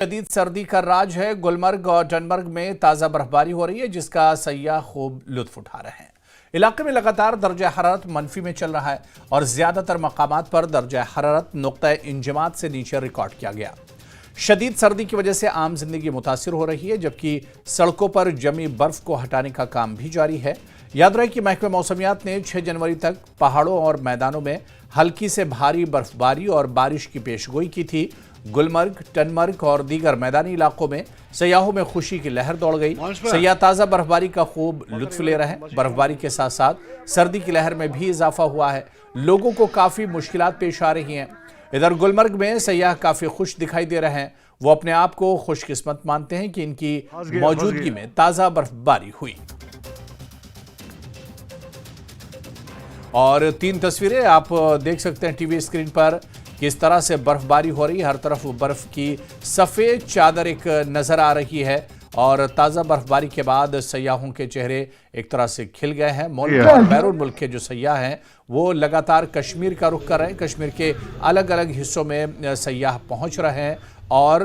शदीद सर्दी का राज है। गुलमर्ग और टनमर्ग में ताज़ा बर्फबारी हो रही है, जिसका सयाह खूब लुत्फ उठा रहे हैं। इलाके में लगातार दर्जा हरारत मनफी में चल रहा है और ज्यादातर मकामात पर दर्जा हरारत नुक्ता इंजमात से नीचे रिकॉर्ड किया गया। शदीद सर्दी की वजह से आम जिंदगी मुतासिर हो रही है, जबकि सड़कों पर जमी बर्फ को हटाने का काम भी जारी है। याद रहे कि महकमे मौसमियात ने 6 जनवरी तक पहाड़ों और मैदानों में हल्की से भारी बर्फबारी और बारिश की पेशगोई की थी। गुलमर्ग, टनमर्ग और दीगर मैदानी इलाकों में सयाहों में खुशी की लहर दौड़ गई। सयाह ताज़ा बर्फबारी का खूब लुत्फ ले रहे हैं। बर्फबारी के साथ साथ सर्दी की लहर में भी इजाफा हुआ है। लोगों को काफ़ी मुश्किलात पेश आ रही हैं। इधर गुलमर्ग में सयाह काफ़ी खुश दिखाई दे रहे हैं। वो अपने आप को खुशकिस्मत मानते हैं कि इनकी मौजूदगी में ताज़ा बर्फबारी हुई। और 3 तस्वीरें आप देख सकते हैं टीवी स्क्रीन पर, किस तरह से बर्फबारी हो रही है। हर तरफ बर्फ की सफ़ेद चादर एक नज़र आ रही है और ताज़ा बर्फबारी के बाद सयाहों के चेहरे एक तरह से खिल गए हैं। मुल्क और बैरून मुल्क के जो सयाह हैं वो लगातार कश्मीर का रुख कर रहे हैं। कश्मीर के अलग अलग हिस्सों में सयाह पहुंच रहे हैं और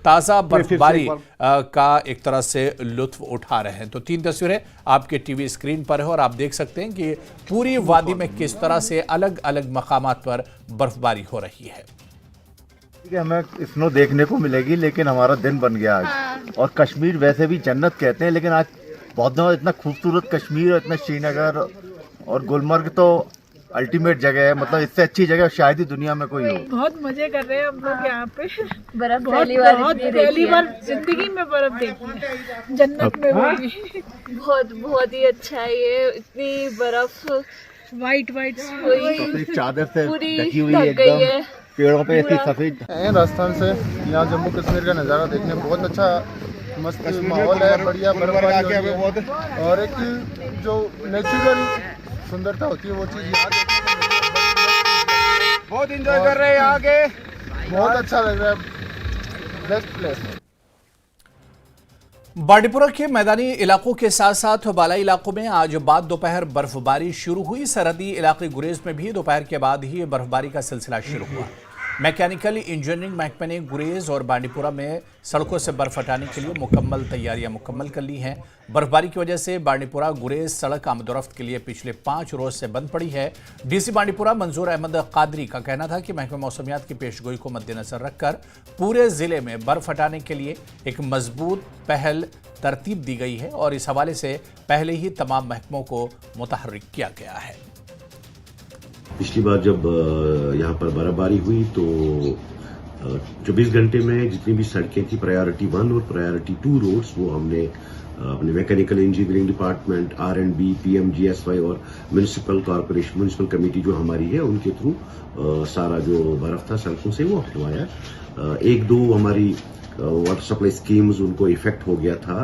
ताज़ा बर्फबारी का एक तरह से लुत्फ उठा रहे हैं। तो 3 तस्वीरें आपके टीवी स्क्रीन पर है और आप देख सकते हैं कि पूरी वादी में किस तरह से अलग अलग मकामात पर बर्फबारी हो रही है। हमें स्नो देखने को मिलेगी, लेकिन हमारा दिन बन गया आज। और कश्मीर वैसे भी जन्नत कहते हैं, लेकिन आज बहुत दिनों इतना खूबसूरत कश्मीर, इतना श्रीनगर और गुलमर्ग तो अल्टीमेट जगह है। मतलब इससे अच्छी जगह शायद ही दुनिया में कोई हो। बहुत मजे कर रहे हैं हम लोग यहाँ पे। बर्फ पहली बार जिंदगी में बर्फ देखी है, जन्नत में भी। बहुत ही अच्छा है ये। इतनी बर्फ वाइट सफेद चादर से पूरी ढकी हुई है एकदम। पेड़ों पे ऐसी सफेद। राजस्थान से यहाँ जम्मू कश्मीर का नज़ारा देखने में बहुत अच्छा मस्त माहौल है। बढ़िया बर्फबारी और एक जो नेचुरल सुंदरता होती है वो चीज़ यहाँ बहुत एंजॉय कर रहे हैं। आगे बहुत अच्छा लग रहा है। Best place. बांडीपुरा के मैदानी इलाकों के साथ साथ बालाई इलाकों में आज बाद दोपहर बर्फबारी शुरू हुई। सरहदी इलाके गुरेज में भी दोपहर के बाद ही बर्फबारी का सिलसिला शुरू हुआ। मैकेनिकल इंजीनियरिंग महकमे ने गुरेज और बांडीपुरा में सड़कों से बर्फ हटाने के लिए मुकम्मल तैयारियां मुकम्मल कर ली हैं। बर्फबारी की वजह से बांडीपुरा गुरेज सड़क आमदोरफ्त के लिए पिछले 5 रोज से बंद पड़ी है। डीसी बांडीपुरा मंजूर अहमद कादरी का कहना था कि महकमे मौसमियात की पेशगोई को मद्देनजर रखकर पूरे जिले में बर्फ हटाने के लिए एक मजबूत पहल तरतीब दी गई है और इस हवाले से पहले ही तमाम महकमों को मुतहर्रिक किया गया है। पिछली बार जब यहाँ पर बर्फबारी हुई तो 24 घंटे में जितनी भी सड़कें थी प्रायोरिटी 1 और प्रायोरिटी 2 रोड्स, वो हमने अपने mechanical engineering department, R&B, PMGSY और म्यूनिसिपल कॉर्पोरेशन, म्यूनिसिपल कमेटी जो हमारी है उनके थ्रू सारा जो बर्फ था सड़कों से वो हटवाया। 1-2 हमारी वाटर सप्लाई स्कीम्स उनको इफेक्ट हो गया था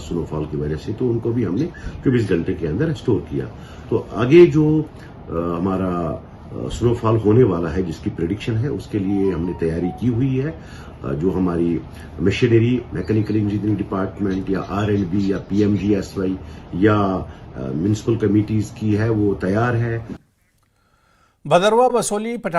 स्नोफॉल की वजह से, तो उनको भी हमने 24 घंटे के अंदर रिस्टोर किया। तो आगे जो हमारा स्नोफॉल होने वाला है जिसकी प्रेडिक्शन है उसके लिए हमने तैयारी की हुई है। जो हमारी मशीनरी मैकेनिकल इंजीनियरिंग डिपार्टमेंट या R&B या PMGSY या म्यूनिसिपल कमिटीज की है वो तैयार है। भदरवा, बसोली,